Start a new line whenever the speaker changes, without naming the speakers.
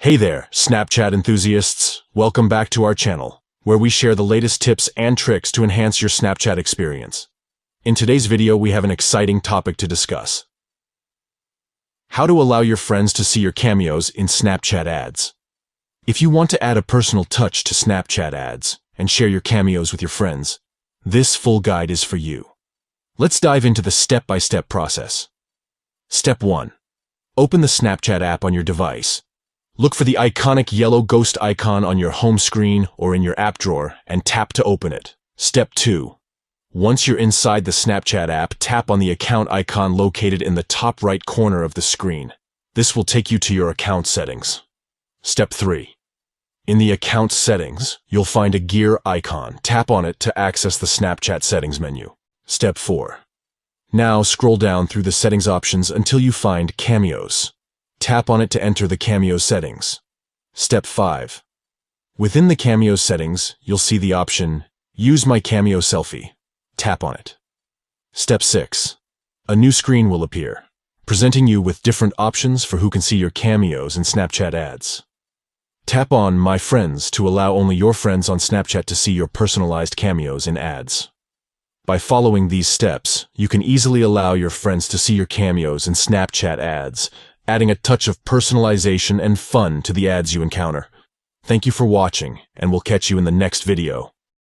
Hey there, Snapchat enthusiasts! Welcome back to our channel, where we share the latest tips and tricks to enhance your Snapchat experience. In today's video, we have an exciting topic to discuss. How to allow your friends to see your cameos in Snapchat ads. If you want to add a personal touch to Snapchat ads and share your cameos with your friends, this full guide is for you. Let's dive into the step-by-step process. Step 1. Open the Snapchat app on your device. Look for the iconic yellow ghost icon on your home screen or in your app drawer and tap to open it. Step 2. Once you're inside the Snapchat app, tap on the account icon located in the top right corner of the screen. This will take you to your account settings. Step 3. In the account settings, you'll find a gear icon. Tap on it to access the Snapchat settings menu. Step 4. Now scroll down through the settings options until you find Cameos. Tap on it to enter the Cameos settings. Step 5. Within the Cameos settings, you'll see the option, Use My Cameo Selfie. Tap on it. Step 6. A new screen will appear, presenting you with different options for who can see your cameos in Snapchat ads. Tap on My Friends to allow only your friends on Snapchat to see your personalized cameos in ads. By following these steps, you can easily allow your friends to see your cameos in Snapchat ads, adding a touch of personalization and fun to the ads you encounter. Thank you for watching, and we'll catch you in the next video.